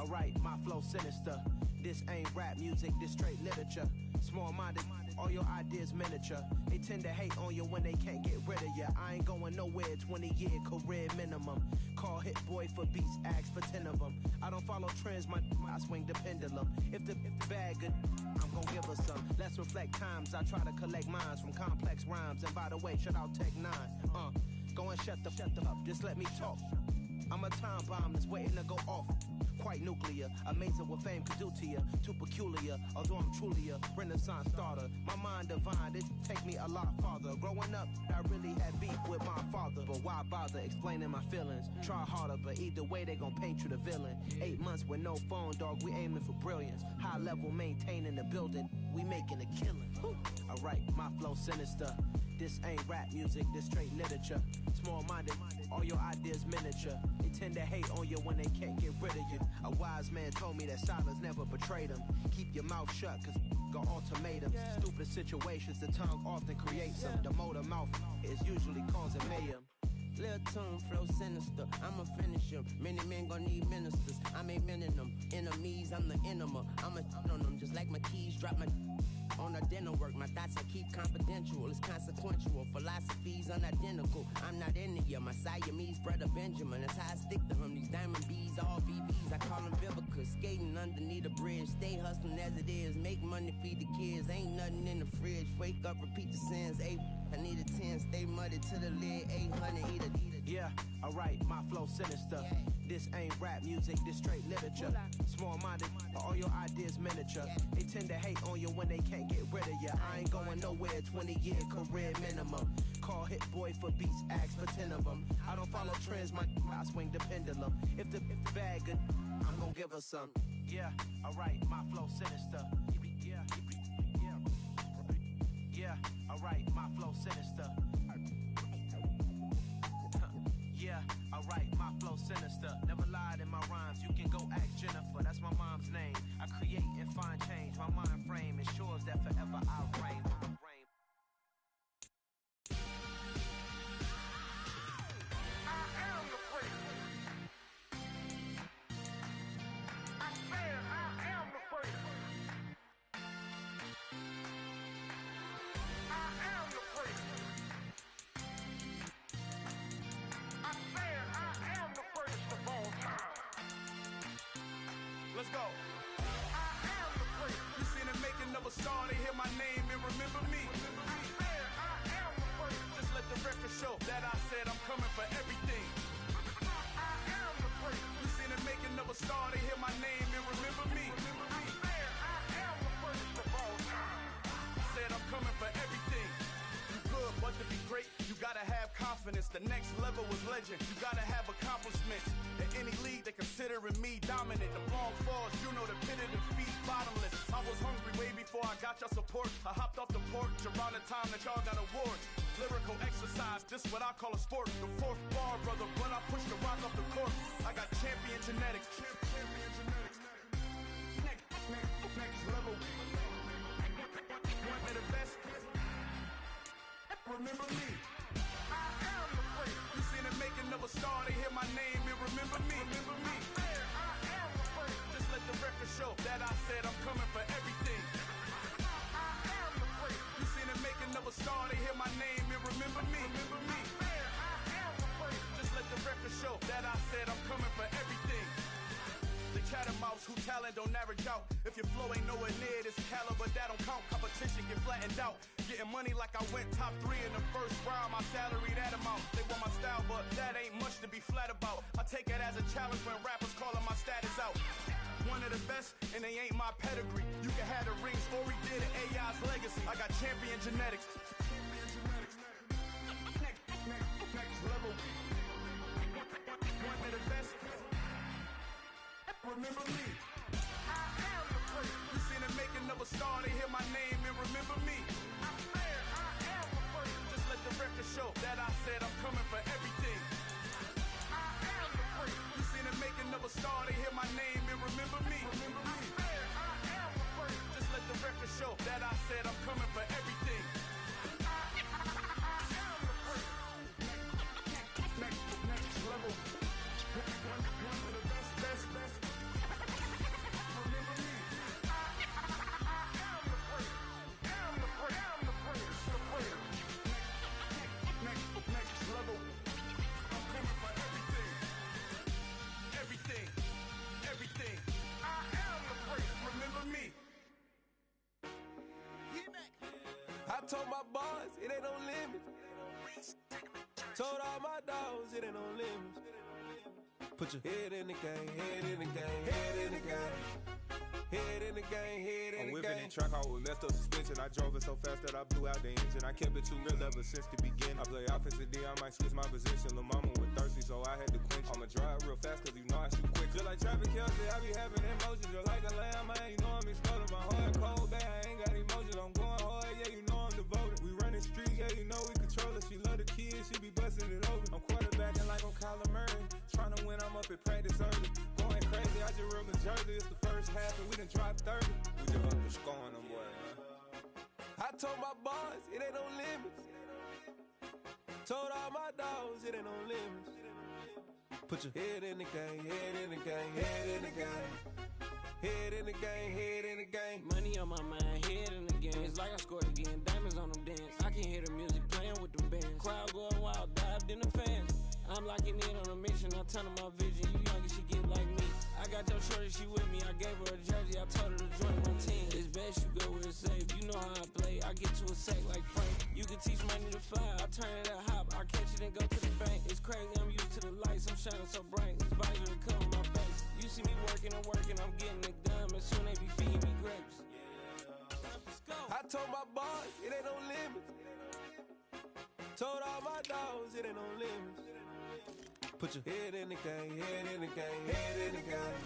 Alright, my flow sinister. This ain't rap music, this straight literature. Small-minded, all your ideas miniature. They tend to hate on you when they can't get rid of you. I ain't going nowhere, 20-year career minimum. Call Hit Boy for beats, ask for 10 of them. I don't follow trends, I swing the pendulum. If the bag good, I'm gon' give her some. Let's reflect times, I try to collect minds from complex rhymes. And by the way, shout out Tech 9. Go and shut the up, just let me talk. I'm a time bomb that's waiting to go off. Quite nuclear, amazing what fame could do to you. Too peculiar, although I'm truly a renaissance starter. My mind divine, it take me a lot farther. Growing up, I really had beef with my father. But why bother explaining my feelings? Try harder, but either way they gon' paint you the villain. 8 months with no phone, dog, we aiming for brilliance. High level maintaining the building, we making a killing. Alright, my flow sinister. This ain't rap music, this straight literature. Small-minded, all your ideas miniature. They tend to hate on you when they can't get rid of you. A wise man told me that silence never betrayed him. Keep your mouth shut, cause got ultimatums. Stupid situations, the tongue often creates them. The motor mouth is usually causing mayhem. Lil' tune, flow sinister, I'ma finish him. Many men gon' need ministers, I'm aiming them. Enemies, I'm the enema, I'ma on them. Just like my keys, drop my on a dinner work. My thoughts I keep confidential, it's consequential. Philosophies unidentical, I'm not into you. My Siamese brother Benjamin, that's how I stick to him. These diamond bees, all BBs, I call them Vivica. Skating underneath a bridge, stay hustling as it is. Make money, feed the kids, ain't nothing in the fridge. Wake up, repeat the sins, I need a 10, stay muddy to the lid, 800, eat a. Yeah, alright, my flow sinister. This ain't rap music, this straight literature. Small-minded, all your ideas miniature. They tend to hate on you when they can't get rid of you. I ain't going nowhere, 20-year career minimum. Call Hit Boy for beats, ask for 10 of them. I don't follow trends, I swing the pendulum. If the bag good, I'm gon' give her some. Yeah, alright, my flow sinister. Yeah, alright, my flow sinister. Yeah, alright, my flow sinister. Never lied in my rhymes, you can go ask Jennifer. That's my mom's name. I create and find change. My mind frame ensures that forever I'll reign. I am the prince. I said I am the prince. I am the prince. I said I am the greatest of all time. Let's go. I am the greatest. You seen the making of a star, they hear my name and remember me. I said I am the greatest. Just let the record show that I said I'm coming for everything. I am the greatest. You seen the making of a star, they hear my name and remember me. I said I am the greatest of all time. Said I'm coming for everything. You good, but to be great, you gotta have confidence. The next level was legend. You gotta have accomplishments. In any league, they considering me dominant. The long falls, you know the pit of defeat, bottomless. I was hungry way before I got your support. I hopped off the porch around the time that y'all got awards. Lyrical exercise, this what I call a sport. The fourth bar, brother, when I push the rock off the court. I got champion genetics. Next level. One of the best. Remember me. I am the greatest. You seen the making of a star, they hear my name and remember me. Remember me. I said I am the greatest. Just let the record show that I said I'm coming for everything. I am the greatest. You seen the making of a star, they hear my name and remember me. Remember me. I said I am the greatest. Just let the record show that I said I'm coming for everything. The chattermouths who talent don't average out. If your flow ain't nowhere near this caliber, that don't count. Competition get flattened out. Getting money like I went top 3 in the first round. My salary that amount. They want my style, but that ain't much to be flat about. I take it as a challenge when rappers calling my status out. One of the best, and they ain't my pedigree. You can have the rings or we did it, AI's legacy. I got champion genetics. Next level. One of the best. Remember me. I am the greatest. You seen the making of a star, they hear my name and remember me. I said I am the greatest. Just let the record show that I said I'm coming for everything. I am the greatest. You seen the making of a star, they hear my name and remember me. I said I am the greatest. Just let the record show that I said I'm coming for everything. told my boss, it ain't no limit. Told all my dogs, it ain't no limits. Put your head in the game, head in the game, head in the game. Head in the game, head in the game. I'm whipping in track out with messed up suspension. I drove it so fast that I blew out the engine. I kept it too real ever since the beginning. I play offensive D, I might switch my position. Lil' mama was thirsty, so I had to quench. I'ma drive real fast, cause you know I shoot quick. Just like Travis Kelce, I be having emotions. Just like a lamb, man, you know I'm exploding. My heart cold, bad, I ain't got emotions. I'm going hard, yeah, you know I'm devoted. We running streets, yeah, you know we control it. She love the kids, she be busting it over. I'm quarterbacking like I'm Kyler Murray. Trying to win, I'm up at practice early. Going crazy, I just real in Jersey. It's the first half and we done dropped 30. We just up the scoring them, boy, man. I told my boss, it ain't no limits. Told all my dogs, it ain't no limits. Put your head in the game, head in the game, head in the game. Head in the game, head in the game. Money on my mind, head in the game. It's like I scored again, diamonds on them dance. I can hear the music playing with them bands. Crowd going wild, dived in the fans. I'm locking in on a mission, I tell her my vision. You young and she get like me. I got your shorty, she with me. I gave her a jersey, I told her to join my team. It's best you go where it's safe. You know how I play. I get to a sack like Frank. You can teach money to fly. I turn it a hop. I catch it and go to the bank. It's crazy, I'm used to the lights. I'm shining so bright. This visor to cover my face. You see me working, I'm getting it done. As soon they be feeding me grapes. Let's go. I told my boss, it ain't no limits. Told all my dogs, it ain't no limits. Put your head in the game, head in the game, head in the game.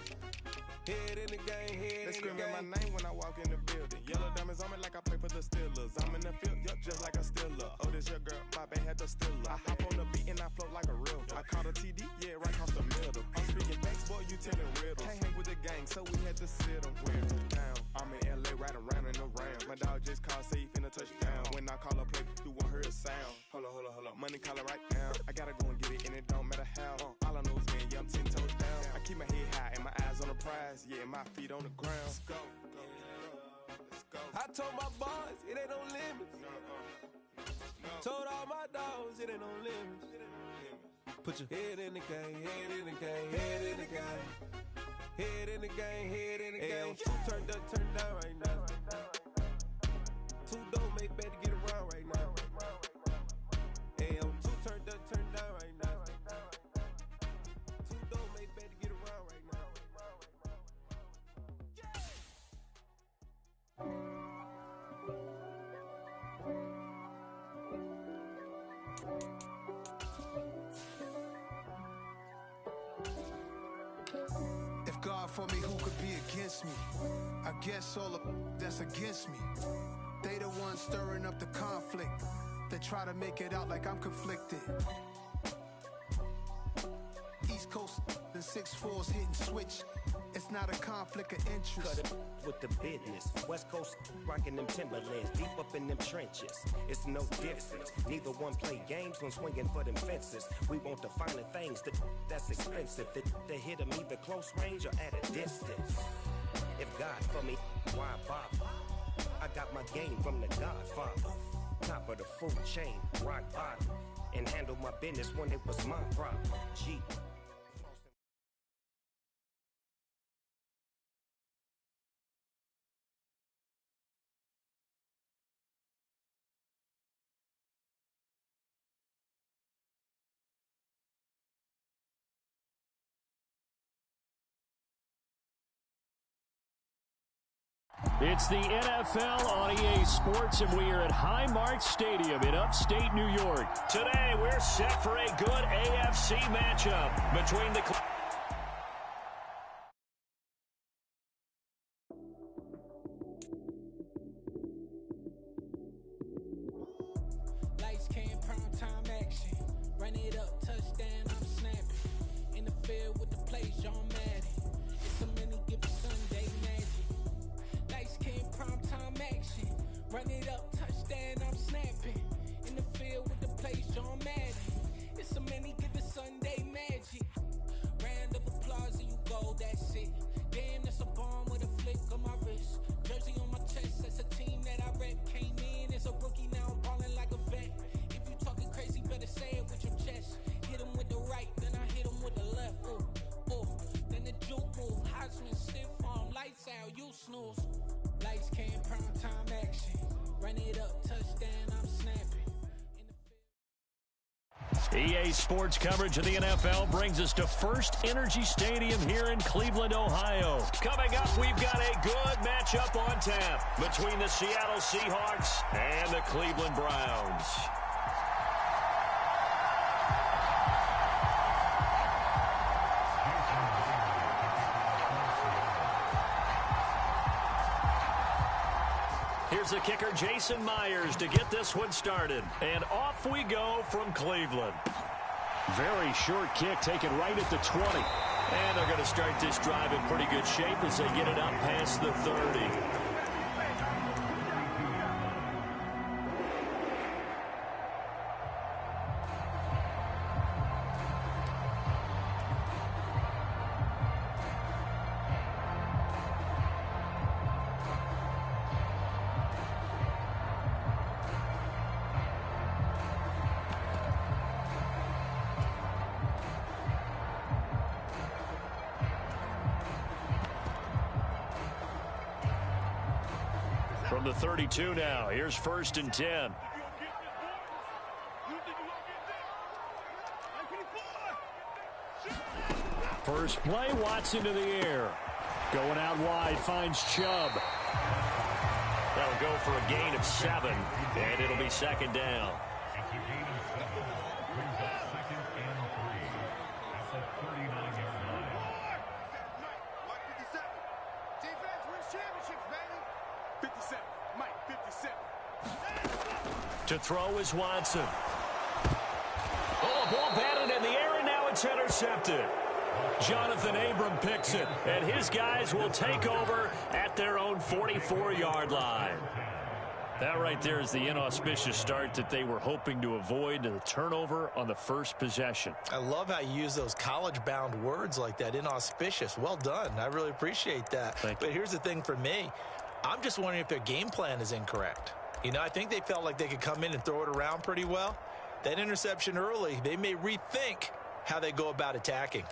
Head in the game, head They in the screaming game. my name when I walk in the building. Yellow diamonds on me like I play for the Steelers. I'm in the field, yup, just like a Steeler. Oh, this your girl, my band had the Steeler. I hop on the beat and I float like a real. I caught a TD, yeah, right across the middle. I'm speaking facts, boy, you telling riddles. Can't hang with the gang, so we had to sit them where down. I'm in LA, riding around and around. My dog just called, say he finna touch down. When I call a play, you won't hear a sound. Hold up. Money caller right now. I gotta go and get it, and it don't matter how. All I know is man, yeah, I'm 10 toes down. I keep my head high and my eyes on the prize. Yeah, my feet on the ground. Let's go. Let's go. I told my boss, it ain't no limits. Told all my dogs, it ain't no limits. Put your head in the game, head in the game, head in the game. Head in the game, head in the game. Two turned up, turned down right now. Two don't make bad to get around right now. Hey, I'm two turned up, turned down right now. Two don't make bad to get around right now. If God for me, who could be against me? I guess all the that's against me. They the ones stirring up the conflict. They try to make it out like I'm conflicted. East Coast and 6'4's hitting switch. It's not a conflict of interest. Cut it with the business. West Coast rocking them Timberlands, deep up in them trenches. It's no difference. Neither one play games when swinging for them fences. We want the finer things that's expensive. That hit them either close range or at a distance. If God for me, why bother? I got my game from the Godfather. Top of the food chain, rock bottom. And handle my business when it was my problem. G. It's the NFL on EA Sports, and we are at Highmark Stadium in upstate New York. Today, we're set for a good AFC matchup between the... Lights came, prime time action. Run it up, touchdown, I'm snapping. In the field with the plays, John Madden. It's a mini given Sunday magic. Lights came, prime time action. Run it up, touchdown, I'm snapping. In the field with the plays, John Madden. It's a mini given Sunday magic. Round of applause and you go, that's it. Damn, that's a bomb with a flick on my wrist. Jersey on my chest, that's a team that I rep. Came in as a rookie, now I'm ballin' like a vet. If you talking crazy, better say it with your chest. Hit him with the right, then I hit him with the left. Ooh, ooh. Then the juke move, Heisman stiff arm, lights out, you snooze. Lights came, prime time action. Run it up, touchdown, EA Sports coverage of the NFL brings us to First Energy Stadium here in Cleveland, Ohio. Coming up, we've got a good matchup on tap between the Seattle Seahawks and the Cleveland Browns. Here's the kicker, Jason Myers, to get this one started. And off we go from Cleveland. Very short kick taken right at the 20. And they're going to start this drive in pretty good shape as they get it up past the 30. From the 32 now, here's 1st and 10. First play, Watson to the air. Going out wide, finds Chubb. That'll go for a gain of 7, and it'll be 2nd down. To throw is Watson. Oh, a ball batted in the air, and now it's intercepted. Jonathan Abram picks it, and his guys will take over at their own 44-yard line. That right there is the inauspicious start that they were hoping to avoid, the turnover on the first possession. I love how you use those college-bound words like that, inauspicious. Well done. I really appreciate that. But here's the thing for me. I'm just wondering if their game plan is incorrect. You know, I think they felt like they could come in and throw it around pretty well. That interception early, they may rethink how they go about attacking.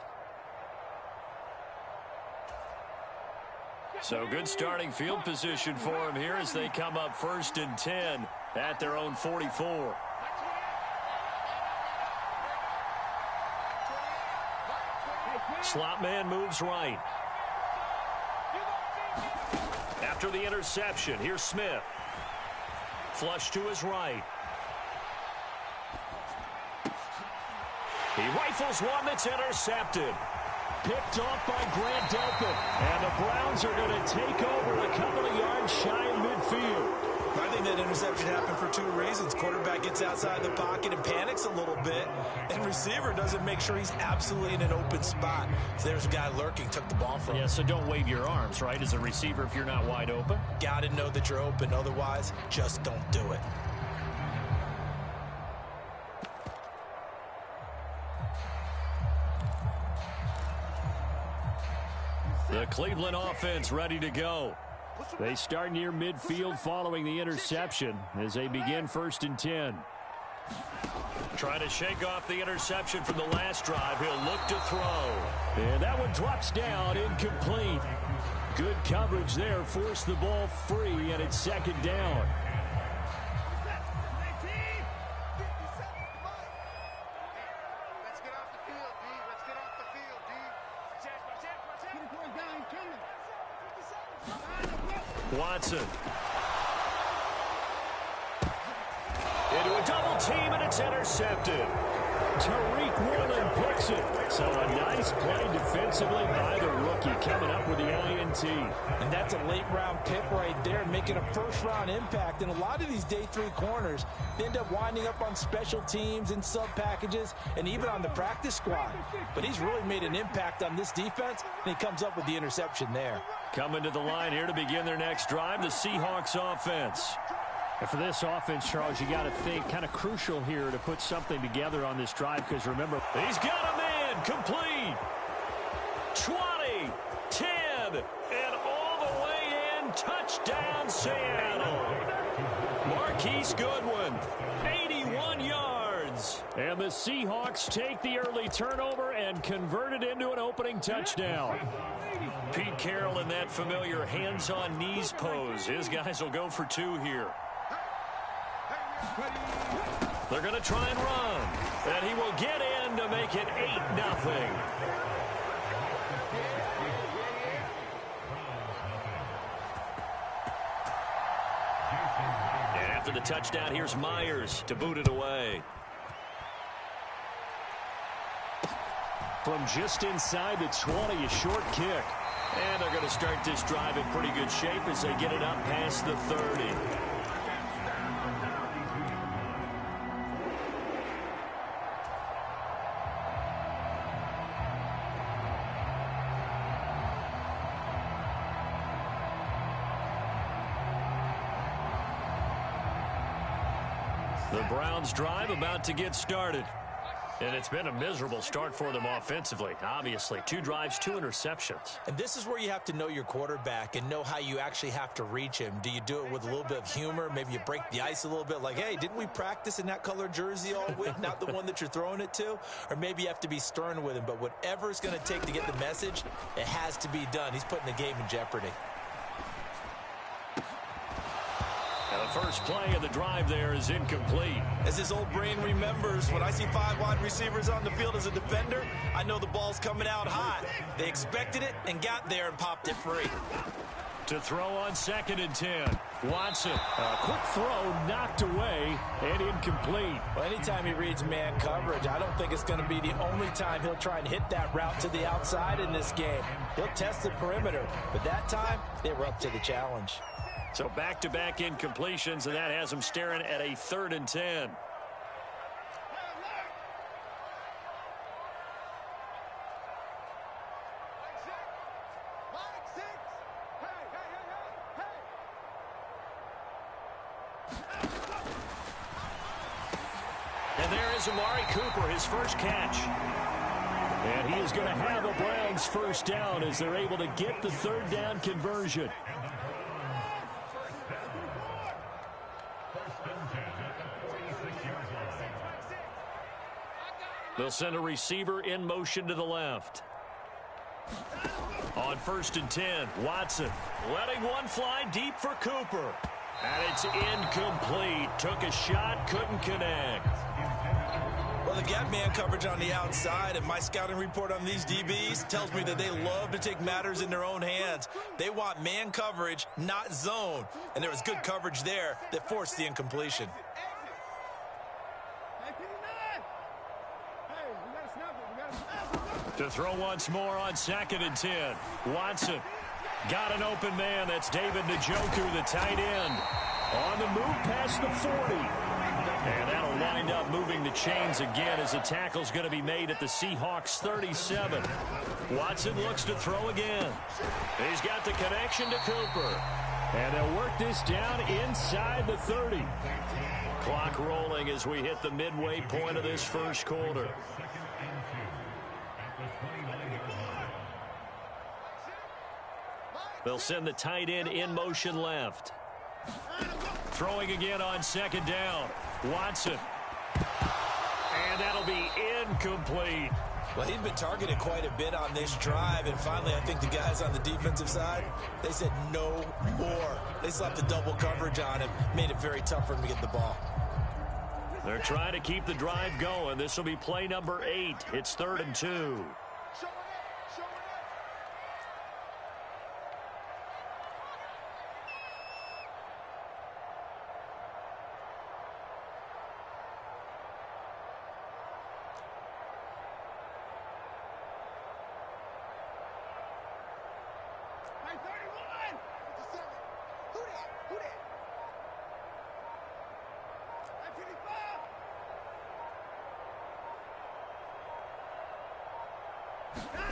So good starting field position for them here as they come up 1st and 10 at their own 44. Slot man moves right. After the interception, here's Smith. Flush to his right. He rifles one that's intercepted. Picked off by Grant Delpit. And the Browns are going to take over a couple of yards shy of midfield. I think that interception happened for 2 reasons. Quarterback gets outside the pocket and panics a little bit. And receiver doesn't make sure he's absolutely in an open spot. So there's a guy lurking, took the ball from him. Yeah, so don't wave your arms, right, as a receiver if you're not wide open. Got to know that you're open. Otherwise, just don't do it. The Cleveland offense ready to go. They start near midfield following the interception as they begin 1st and 10. Trying to shake off the interception from the last drive. He'll look to throw. And that one drops down, incomplete. Good coverage there. Forced the ball free, and it's 2nd down. Watson. Into a double team, and it's intercepted. Tariq Woolen picks it. So a nice play defensively by the rookie, coming up with the INT. And that's a late-round pick right there, making a first-round impact. And a lot of these day 3 corners end up winding up on special teams and sub-packages and even on the practice squad. But he's really made an impact on this defense, and he comes up with the interception there. Coming to the line here to begin their next drive, the Seahawks offense. And for this offense, Charles, you got to think kind of crucial here to put something together on this drive, because remember, he's got a man complete. 20, 10, and all the way in. Touchdown, Seattle. Marquise Goodwin, 81 yards. And the Seahawks take the early turnover and convert it into an opening touchdown. Pete Carroll in that familiar hands-on knees pose. His guys will go for 2 here. They're going to try and run. And he will get in to make it 8-0. And after the touchdown, here's Myers to boot it away. From just inside the 20, a short kick. And they're going to start this drive in pretty good shape as they get it up past the 30. The Browns drive about to get started. And it's been a miserable start for them offensively. Obviously, 2 drives, 2 interceptions. And this is where you have to know your quarterback and know how you actually have to reach him. Do you do it with a little bit of humor? Maybe you break the ice a little bit like, hey, didn't we practice in that color jersey all week? Not the one that you're throwing it to? Or maybe you have to be stern with him. But whatever it's going to take to get the message, it has to be done. He's putting the game in jeopardy. The first play of the drive there is incomplete. As his old brain remembers, when I see 5 wide receivers on the field as a defender, I know the ball's coming out hot. They expected it and got there and popped it free. To throw on 2nd and 10. Watson. A quick throw knocked away and incomplete. Well, anytime he reads man coverage, I don't think it's going to be the only time he'll try and hit that route to the outside in this game. He'll test the perimeter, but that time they were up to the challenge. So back-to-back incompletions, and that has them staring at a 3rd and 10. And there is Amari Cooper, his first catch. And he is going to have a Browns first down as they're able to get the 3rd down conversion. They'll send a receiver in motion to the left. On 1st and 10, Watson letting one fly deep for Cooper. And it's incomplete. Took a shot, couldn't connect. Well, they've got man coverage on the outside, and my scouting report on these DBs tells me that they love to take matters in their own hands. They want man coverage, not zone. And there was good coverage there that forced the incompletion. To throw once more on 2nd and 10. Watson got an open man. That's David Njoku, the tight end. On the move past the 40. And that'll wind up moving the chains again as the tackle's going to be made at the Seahawks 37. Watson looks to throw again. He's got the connection to Cooper. And they'll work this down inside the 30. Clock rolling as we hit the midway point of this first quarter. They'll send the tight end in motion left. Throwing again on 2nd down. Watson. And that'll be incomplete. Well, he'd been targeted quite a bit on this drive, and finally I think the guys on the defensive side, they said no more. They slapped the double coverage on him, made it very tough for him to get the ball. They're trying to keep the drive going. This will be play number 8. It's 3rd and 2.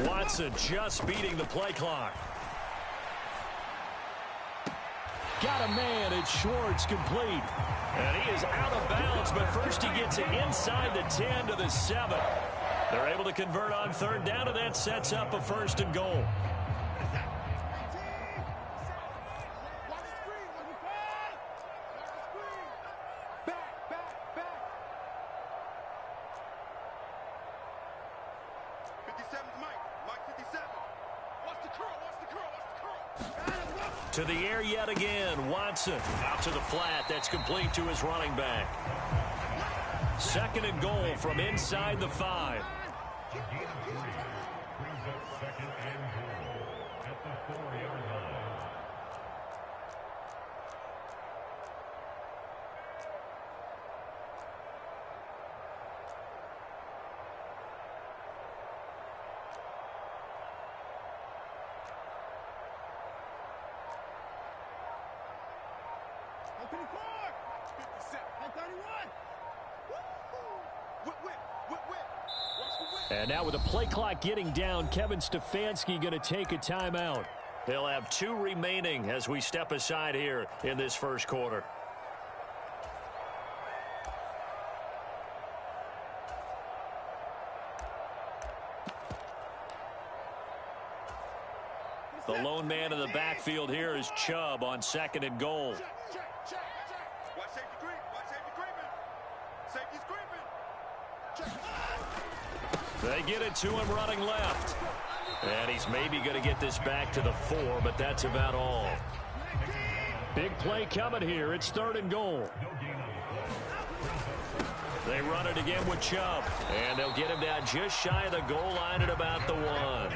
Watson just beating the play clock. Got a man. It's Schwartz, complete. And he is out of bounds, but first he gets it inside the 10 to the 7. They're able to convert on 3rd down, and that sets up a 1st and goal. To the air yet again. Watson out to the flat. That's complete to his running back. 2nd and goal from inside the 5. Second and goal at the 4-yard line. And now with the play clock getting down, Kevin Stefanski going to take a timeout. He'll have 2 remaining as we step aside here in this first quarter. The lone man in the backfield here is Chubb on 2nd and goal. Watch safety creep. Watch safety creeping. Safety's creeping. They get it to him running left. And he's maybe going to get this back to the 4, but that's about all. Big play coming here. It's 3rd and goal. They run it again with Chubb. And they'll get him down just shy of the goal line at about the 1.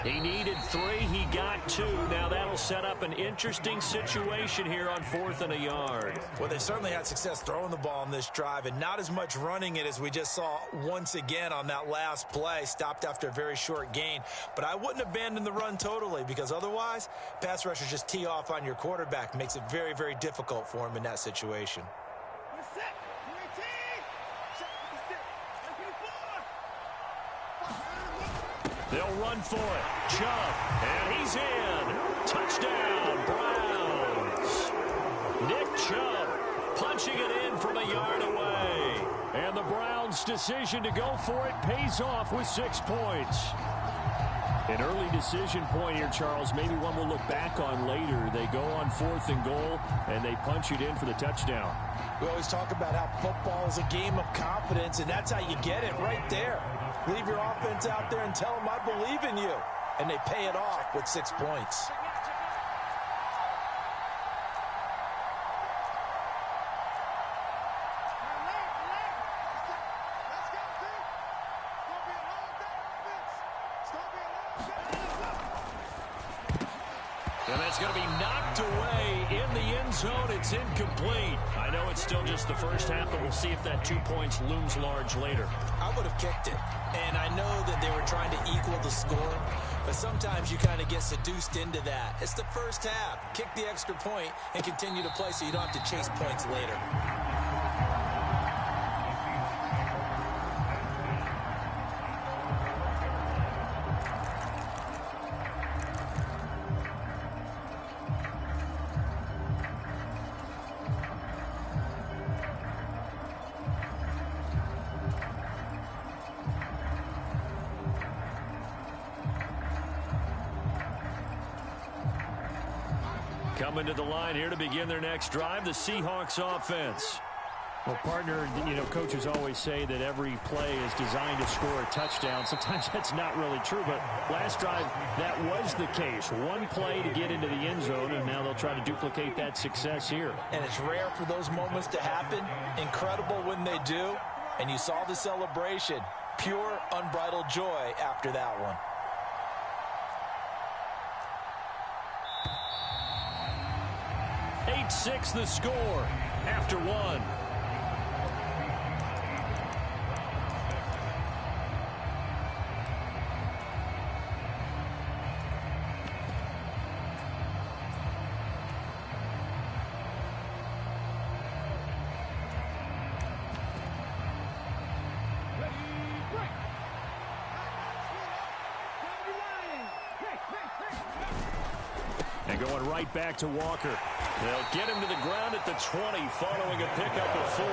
He needed 3. He got 2. Now that'll set up an interesting situation here on 4th and a yard. Well, they certainly had success throwing the ball on this drive and not as much running it as we just saw once again on that last play. Stopped after a very short gain. But I wouldn't abandon the run totally because otherwise, pass rushers just tee off on your quarterback. Makes it very, very difficult for him in that situation. They'll run for it. Chubb. And he's in. Touchdown, Browns. Nick Chubb punching it in from a yard away. And the Browns' decision to go for it pays off with 6 points. An early decision point here, Charles. Maybe one we'll look back on later. They go on 4th and goal, and they punch it in for the touchdown. We always talk about how football is a game of confidence, and that's how you get it right there. Leave your offense out there and tell them, I believe in you. And they pay it off with 6 points. And that's going to be knocked away in the end zone. It's incomplete. I know it's still just the first half, but we'll see if that 2 points looms large later. I would have kicked it. And I know that they were trying to equal the score, but sometimes you kind of get seduced into that. It's the first half. Kick the extra point and continue to play so you don't have to chase points later. Coming to the line here to begin their next drive, the Seahawks offense. Well, partner, coaches always say that every play is designed to score a touchdown. Sometimes that's not really true, but last drive, that was the case. One play to get into the end zone, and now they'll try to duplicate that success here. And it's rare for those moments to happen. Incredible when they do. And you saw the celebration. Pure, unbridled joy after that one. 8-6 the score after 1. And going right back to Walker. They'll get him to the ground at the 20 following a pickup of 4.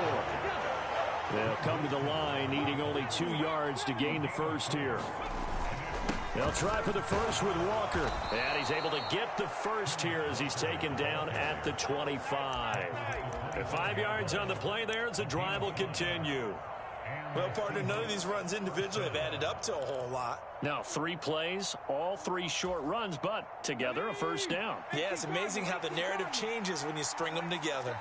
They'll come to the line needing only 2 yards to gain the first here. They'll try for the first with Walker. And he's able to get the first here as he's taken down at the 25. At 5 yards on the play there as the drive will continue. Well, partner, none of these runs individually have added up to a whole lot. Now, 3 plays, all 3 short runs, but together a first down. Yeah, it's amazing how the narrative changes when you string them together.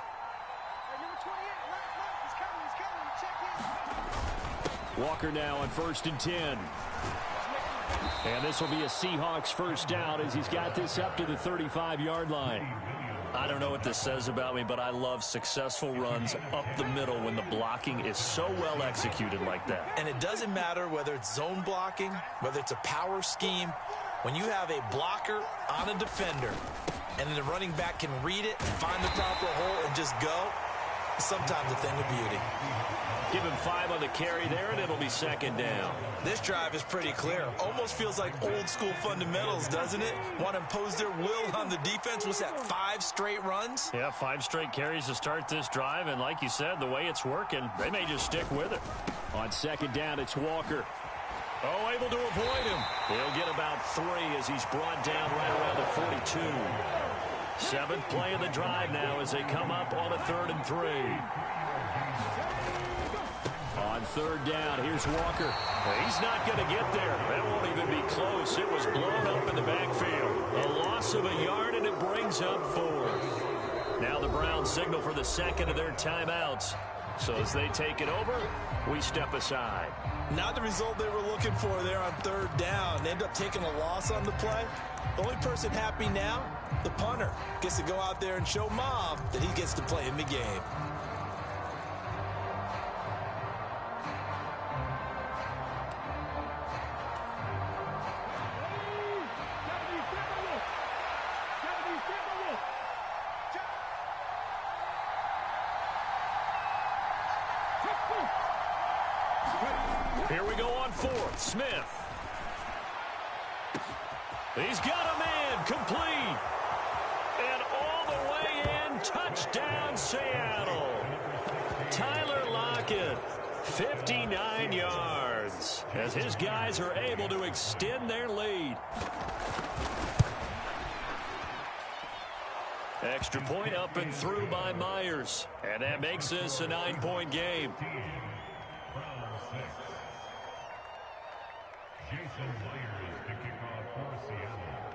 Walker now on 1st and 10. And this will be a Seahawks first down as he's got this up to the 35-yard line. I don't know what this says about me, but I love successful runs up the middle when the blocking is so well executed like that. And it doesn't matter whether it's zone blocking, whether it's a power scheme. When you have a blocker on a defender and then the running back can read it, find the proper hole, and just go, sometimes a thing of beauty. Give him 5 on the carry there, and it'll be 2nd down. This drive is pretty clear. Almost feels like old school fundamentals, doesn't it? Want to impose their will on the defense. What's that, 5 straight runs? Yeah, 5 straight carries to start this drive, and like you said, the way it's working, they may just stick with it. On 2nd down, it's Walker. Oh, able to avoid him. He'll get about 3 as he's brought down right around the 42. 7th play of the drive now as they come up on a 3rd and 3. On 3rd down, here's Walker. He's not going to get there. That won't even be close. It was blown up in the backfield. A loss of a yard, and it brings up 4th. Now the Browns signal for the 2nd of their timeouts. So as they take it over, we step aside. Not the result they were looking for there on 3rd down. They end up taking a loss on the play. The only person happy now, the punter, gets to go out there and show Mom that he gets to play in the game. Here we go on 4th. Smith. He's got a man complete. And all the way in. Touchdown, Seattle. Tyler Lockett, 59 yards. As his guys are able to extend their lead. Extra point up and through by Myers. And that makes this a 9-point game.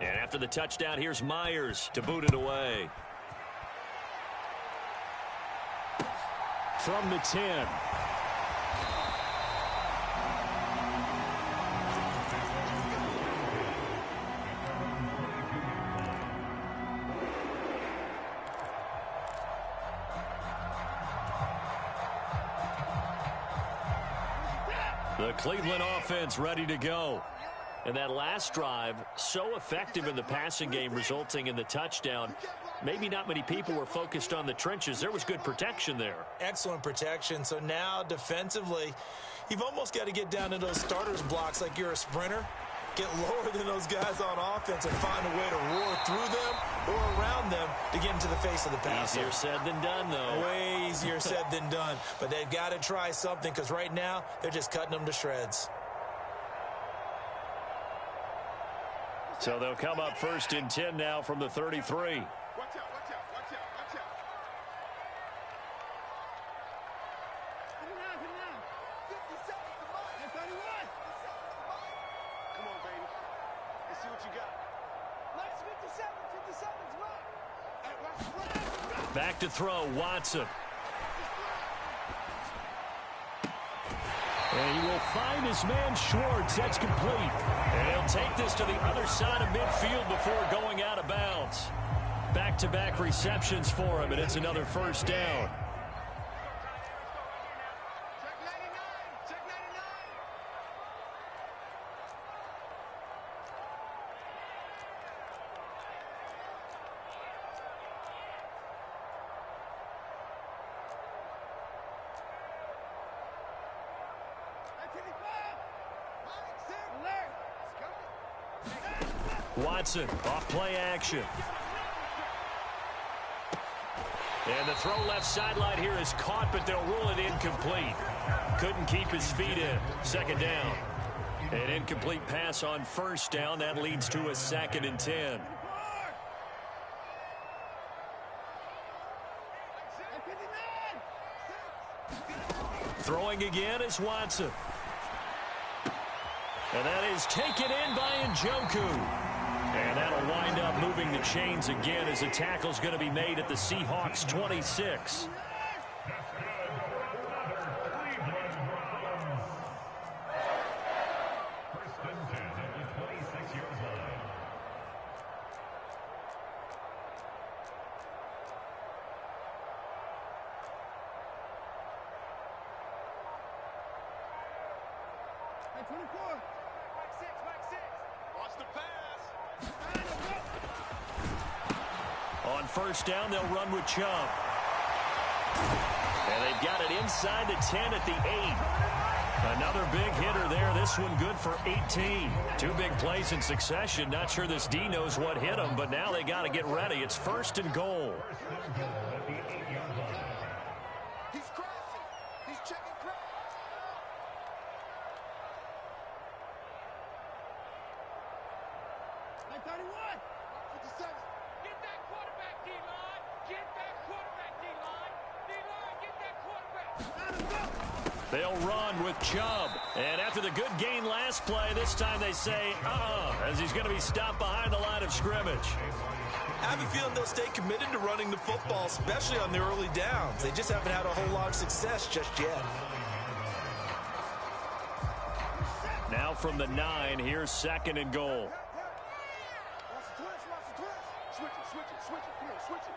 And after the touchdown, here's Myers to boot it away. From the 10. The Cleveland offense ready to go. And that last drive, so effective in the passing game, resulting in the touchdown. Maybe not many people were focused on the trenches. There was good protection there. Excellent protection. So now defensively, you've almost got to get down to those starters blocks like you're a sprinter. Get lower than those guys on offense and find a way to roar through them or around them to get into the face of the passer. Easier said than done, though. Way easier said than done. But they've got to try something because right now they're just cutting them to shreds. So they'll come up 1st and 10 now from the 33. Watch out, watch out, watch out, watch out. 57 to mine. 31. Come on, baby. Let's see what you got. Let's 57 to mine. Back to throw, Watson. And he will find his man Schwartz. That's complete. And he'll take this to the other side of midfield before going out of bounds. Back-to-back receptions for him, and it's another 1st down. Watson, off play action. And the throw left sideline here is caught, but they'll rule it incomplete. Couldn't keep his feet in. 2nd down. An incomplete pass on 1st down. That leads to a 2nd and 10. Throwing again is Watson. And that is taken in by Njoku. And that'll wind up moving the chains again as the tackle's going to be made at the Seahawks 26. Watch the pass. On first down, they'll run with Chubb. And they've got it inside the 10 at the 8. Another big hitter there. This one good for 18. 2 big plays in succession. Not sure this D knows what hit him, but now they got to get ready. It's first and goal. He's crashing. He's checking crash. Hey, 31. 57. Get that quarterback, D-line. Get that quarterback, D-line. D-line, get that quarterback. They'll run with Chubb. And after the good gain last play, this time they say, as he's going to be stopped behind the line of scrimmage. I have a feeling they'll stay committed to running the football, especially on the early downs. They just haven't had a whole lot of success just yet. Now from the 9, here's second and goal. Switch it. Come here, switch it.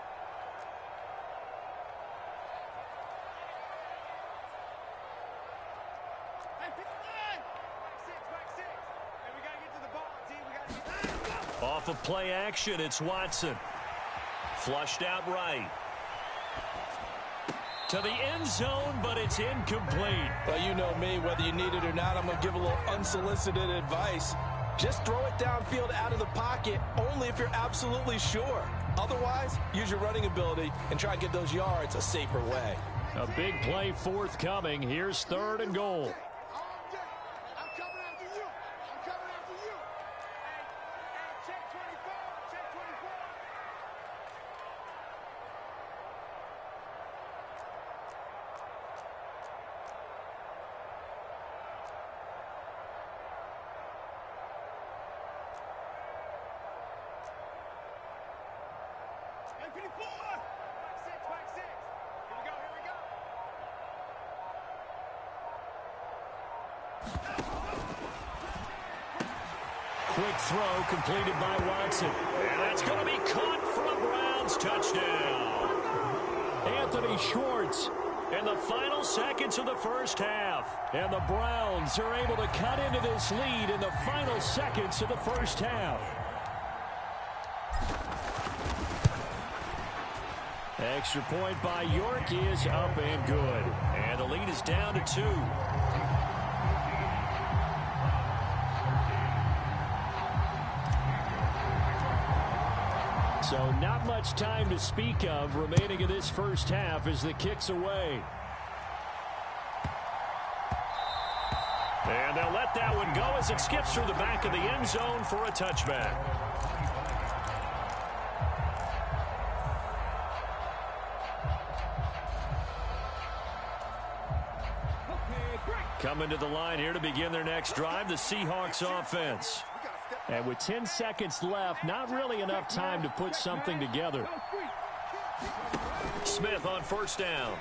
Off of play action, it's Watson. Flushed out right. To the end zone, but it's incomplete. Well, you know me, whether you need it or not, I'm going to give a little unsolicited advice. Just throw it downfield out of the pocket, only if you're absolutely sure. Otherwise, use your running ability and try and get those yards a safer way. A big play forthcoming. Here's third and goal. Quick throw completed by Watson. And that's going to be caught for a Browns touchdown. Anthony Schwartz in the final seconds of the first half. And the Browns are able to cut into this lead in the final seconds of the first half. Extra point by York is up and good. And the lead is down to 2. So not much time to speak of remaining in this first half as the kick's away. And they'll let that one go as it skips through the back of the end zone for a touchback. Coming to the line here to begin their next drive, the Seahawks offense. And with 10 seconds left, not really enough time to put something together. Smith on first down.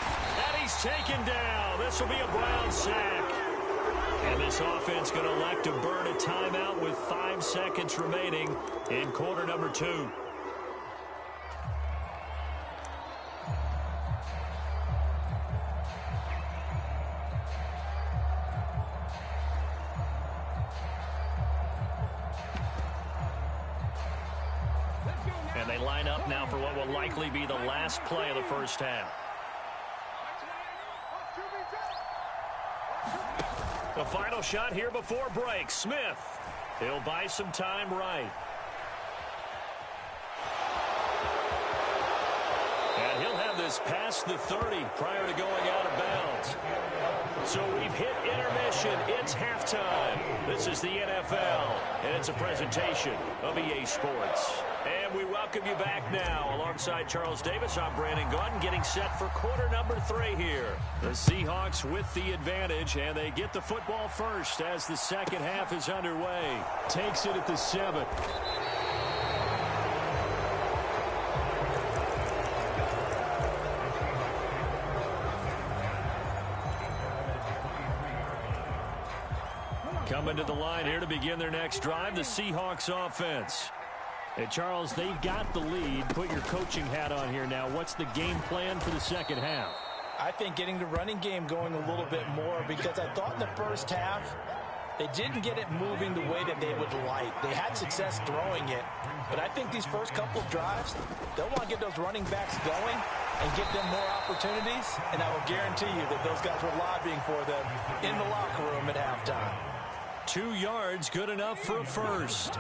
And he's taken down. This will be a Brown sack. And this offense going to elect to burn a timeout with 5 seconds remaining in quarter number 2. And they line up now for what will likely be the last play of the first half. The final shot here before break. Smith. He'll buy some time right. And he'll have this past the 30 prior to going out of bounds. So we've hit intermission. It's halftime. This is the NFL, and it's a presentation of EA Sports. And we welcome you back now. Alongside Charles Davis, I'm Brandon Gordon, getting set for quarter number 3 here. The Seahawks with the advantage, and they get the football first as the second half is underway. Takes it at the 7. Coming to the line here to begin their next drive, the Seahawks offense. Hey, Charles, they've got the lead. Put your coaching hat on here now. What's the game plan for the second half? I think getting the running game going a little bit more, because I thought in the first half they didn't get it moving the way that they would like. They had success throwing it, but I think these first couple of drives, they'll want to get those running backs going and give them more opportunities, and I will guarantee you that those guys were lobbying for them in the locker room at halftime. 2 yards, good enough for a first.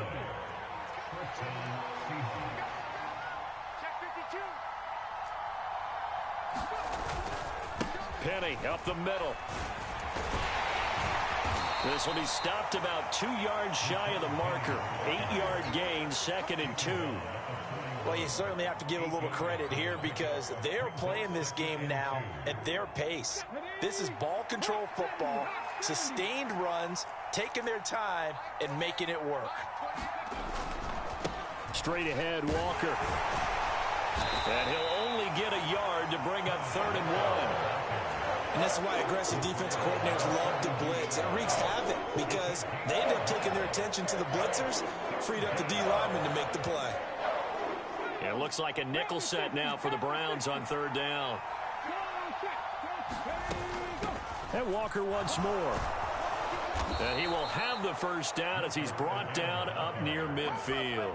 Penny up the middle. This will be stopped about 2 yards shy of the marker. 8-yard gain, 2nd and 2. Well, you certainly have to give a little credit here because they're playing this game now at their pace. This is ball control football, sustained runs, taking their time, and making it work. Straight ahead, Walker. And he'll only get a yard to bring up 3rd and 1. And this is why aggressive defense coordinators love to blitz. It wreaks havoc because they end up taking their attention to the blitzers, freed up the D lineman to make the play. Yeah, it looks like a nickel set now for the Browns on 3rd down. And Walker once more. And he will have the first down as he's brought down up near midfield.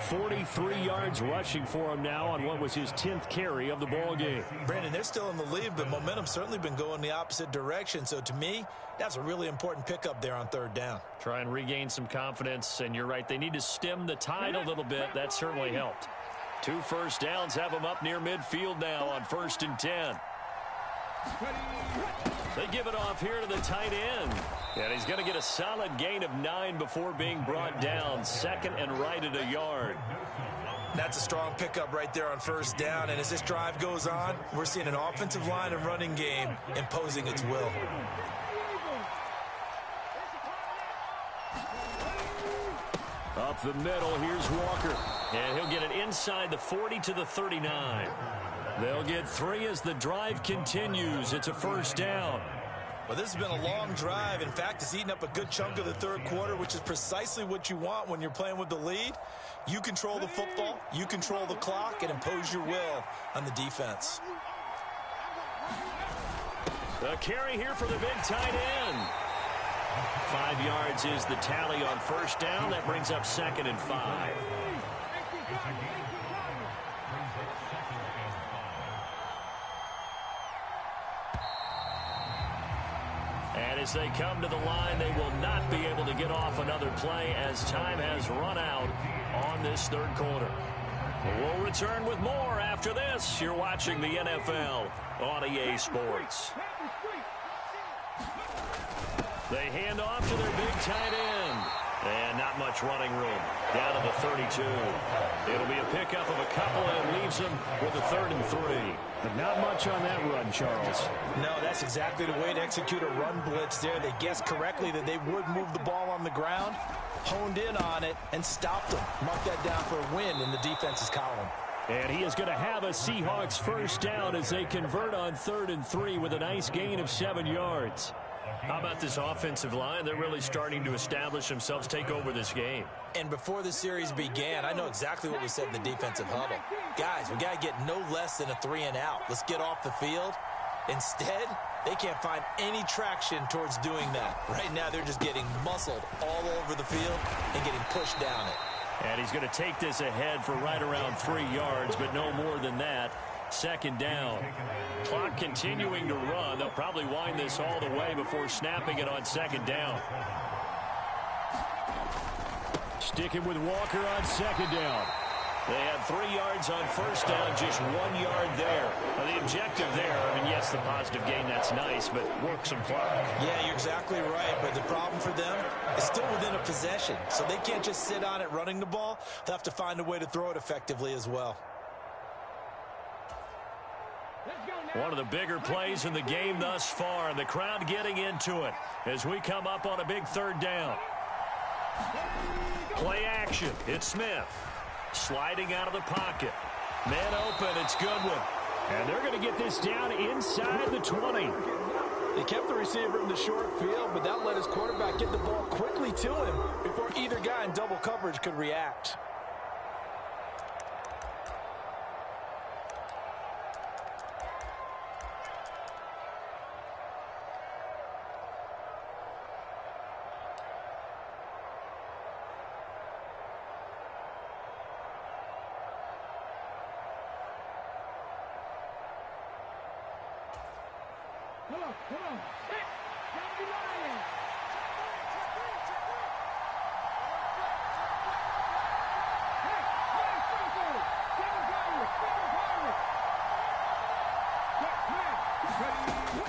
43 yards rushing for him now on what was his 10th carry of the ball game. Brandon, they're still in the lead, but momentum's certainly been going the opposite direction. So to me, that's a really important pickup there on 3rd down. Try and regain some confidence, and you're right, they need to stem the tide a little bit. That certainly helped. 2 first downs have him up near midfield now on 1st and 10. They give it off here to the tight end. And he's going to get a solid gain of 9 before being brought down. 2nd and right at a yard. That's a strong pickup right there on 1st down. And as this drive goes on, we're seeing an offensive line and running game imposing its will. Up the middle, here's Walker. And he'll get it inside the 40 to the 39. They'll get 3 as the drive continues. It's a 1st down. Well, this has been a long drive. In fact, it's eaten up a good chunk of the 3rd quarter, which is precisely what you want when you're playing with the lead. You control the football, you control the clock, and impose your will on the defense. A carry here for the big tight end. 5 yards is the tally on 1st down. That brings up 2nd and 5. And as they come to the line, they will not be able to get off another play as time has run out on this 3rd quarter. We'll return with more after this. You're watching the NFL on EA Sports. They hand off to their big tight end. And not much running room. Down to the 32. It'll be a pickup of a couple and leaves them with a 3rd and 3. But not much on that run, Charles. No, that's exactly the way to execute a run blitz there. They guessed correctly that they would move the ball on the ground, honed in on it, and stopped them. Mark that down for a win in the defense's column. And he is going to have a Seahawks 1st down as they convert on 3rd and 3 with a nice gain of 7 yards. How about this offensive line? They're really starting to establish themselves, take over this game. And before the series began, I know exactly what we said in the defensive huddle. Guys, we got to get no less than a 3 and out. Let's get off the field. Instead, they can't find any traction towards doing that. Right now, they're just getting muscled all over the field and getting pushed down it. And he's going to take this ahead for right around 3 yards, but no more than that. 2nd down. Clock continuing to run. They'll probably wind this all the way before snapping it on 2nd down. Sticking with Walker on 2nd down. They had 3 yards on 1st down, just 1 yard there. Now the objective there, I mean, yes, the positive gain, that's nice, but work some clock. Yeah, you're exactly right, but the problem for them is still within a possession, so they can't just sit on it running the ball. They'll have to find a way to throw it effectively as well. One of the bigger plays in the game thus far, and the crowd getting into it as we come up on a big 3rd down. Play action. It's Smith. Sliding out of the pocket. Man open. It's Goodwin. And they're going to get this down inside the 20. They kept the receiver in the short field, but that let his quarterback get the ball quickly to him before either guy in double coverage could react.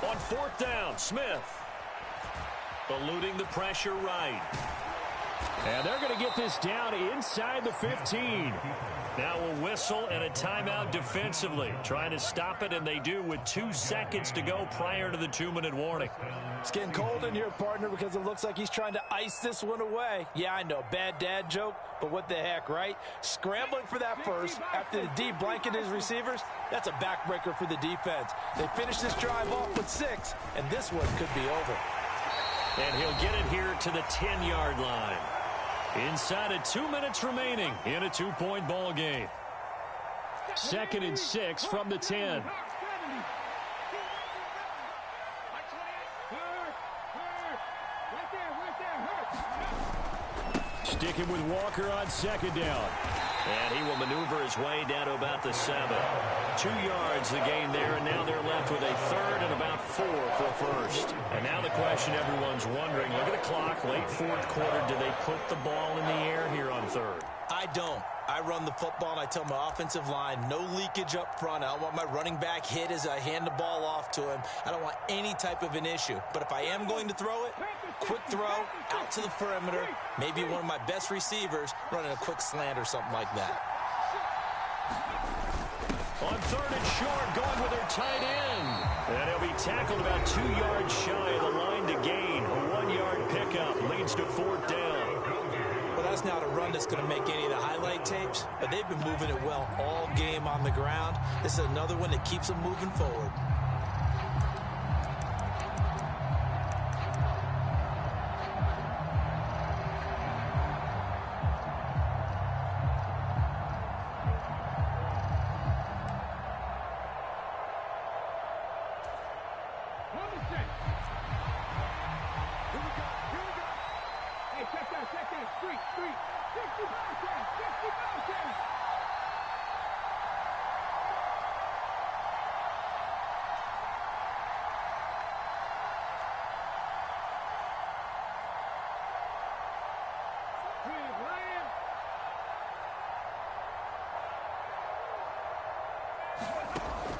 On fourth down, Smith eluding the pressure right. And they're going to get this down inside the 15. Now a whistle and a timeout defensively. Trying to stop it, and they do with 2 seconds to go prior to the 2-minute warning. It's getting cold in here, partner, because it looks like he's trying to ice this one away. Yeah, I know, bad dad joke, but what the heck, right? Scrambling for that first after the D blanketed his receivers, that's a backbreaker for the defense. They finish this drive off with 6, and this one could be over. And he'll get it here to the 10-yard line. Inside of 2 minutes remaining in a 2-point ball game. 2nd and 6 from the 10. Sticking with Walker on 2nd down. And he will maneuver his way down to about the 7. 2 yards the gain there, and now they're left with a 3rd and about 4 for first. And now the question everyone's wondering, look at the clock, late 4th quarter, do they put the ball in the air here on 3rd? I don't. I run the football, and I tell my offensive line, no leakage up front. I don't want my running back hit as I hand the ball off to him. I don't want any type of an issue. But if I am going to throw it, quick throw, out to the perimeter, maybe one of my best receivers running a quick slant or something like that. On 3rd and short, going with their tight end. And he'll be tackled about 2 yards shy of the line to gain. A 1-yard pickup leads to 4th down. Well, that's not a run that's going to make any of the highlight tapes, but they've been moving it well all game on the ground. This is another one that keeps them moving forward.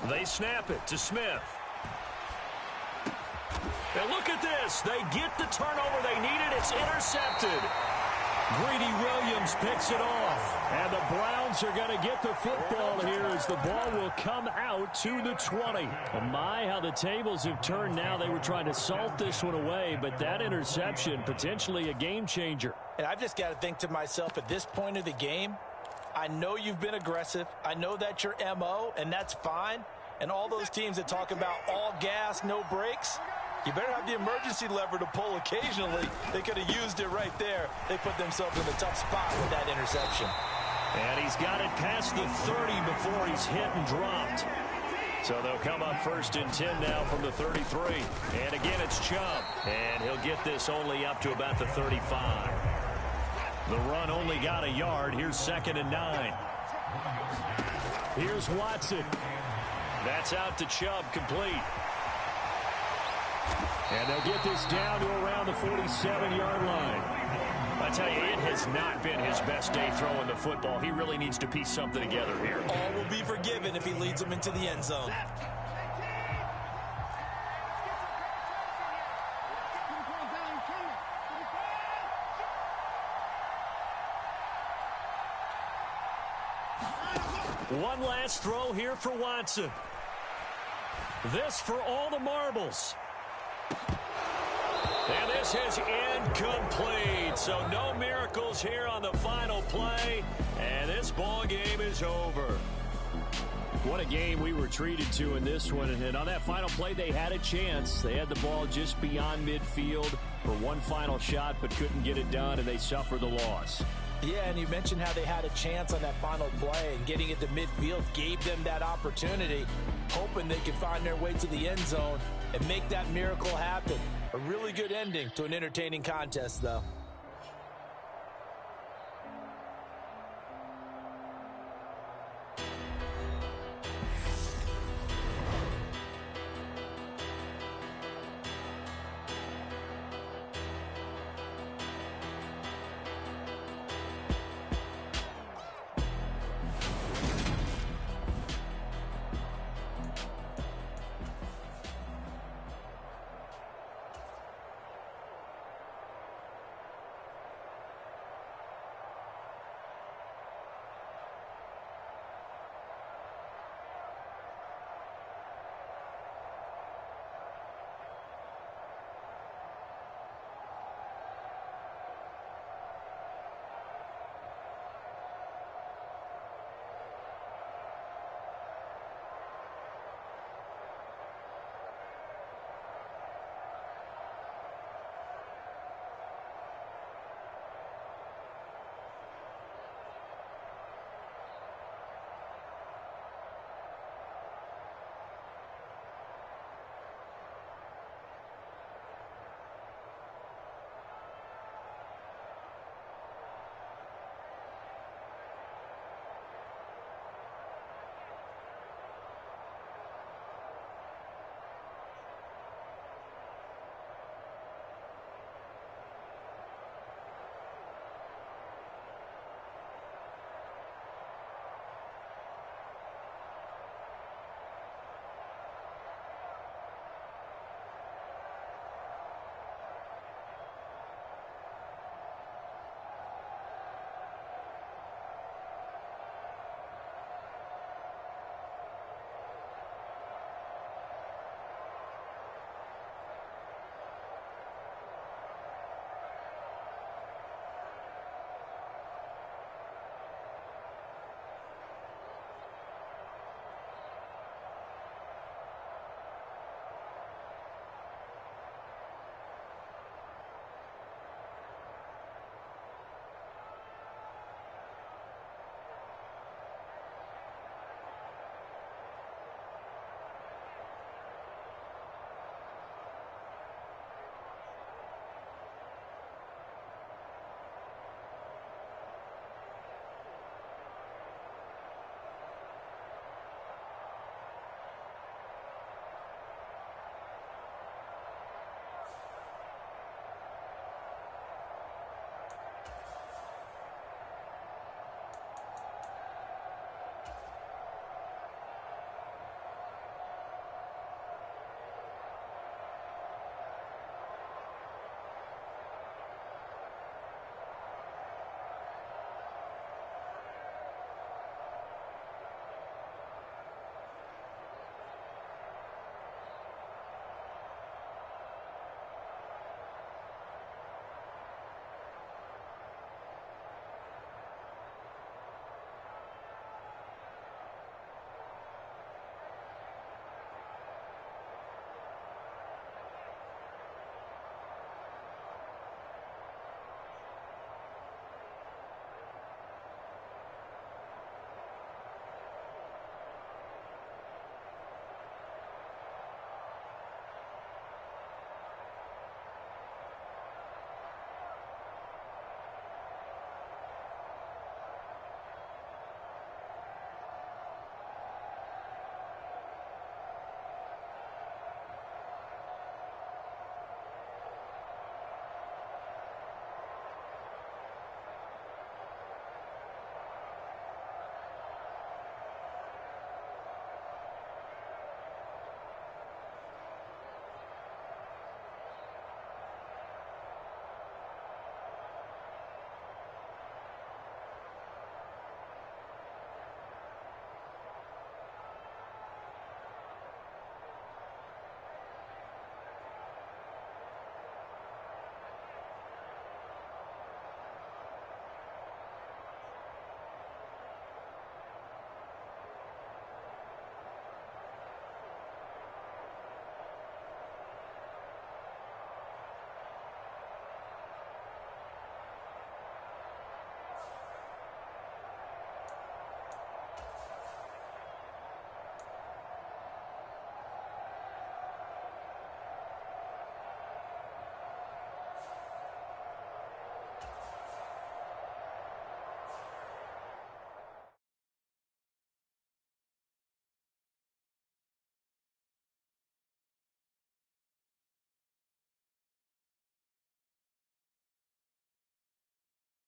They snap it to Smith. And look at this. They get the turnover they needed. It's intercepted. Greedy Williams picks it off. And the Browns are going to get the football here as the ball will come out to the 20. Oh my, how the tables have turned now. They were trying to salt this one away, but that interception, potentially a game changer. And I've just got to think to myself, at this point of the game, I know you've been aggressive. I know that's your MO, and that's fine. And all those teams that talk about all gas, no brakes, you better have the emergency lever to pull occasionally. They could have used it right there. They put themselves in a tough spot with that interception. And he's got it past the 30 before he's hit and dropped. So they'll come up 1st and 10 now from the 33. And again, it's Chubb. And he'll get this only up to about the 35. The run only got a yard. Here's 2nd and 9. Here's Watson. That's out to Chubb, complete. And they'll get this down to around the 47-yard line. I tell you, it has not been his best day throwing the football. He really needs to piece something together here. All will be forgiven if he leads them into the end zone. One last throw here for Watson. This for all the marbles. And this is incomplete. So no miracles here on the final play. And this ball game is over. What a game we were treated to in this one. And on that final play, they had a chance. They had the ball just beyond midfield for one final shot, but couldn't get it done, and they suffered the loss. Yeah, and you mentioned how they had a chance on that final play, and getting it to midfield gave them that opportunity, hoping they could find their way to the end zone and make that miracle happen. A really good ending to an entertaining contest, though.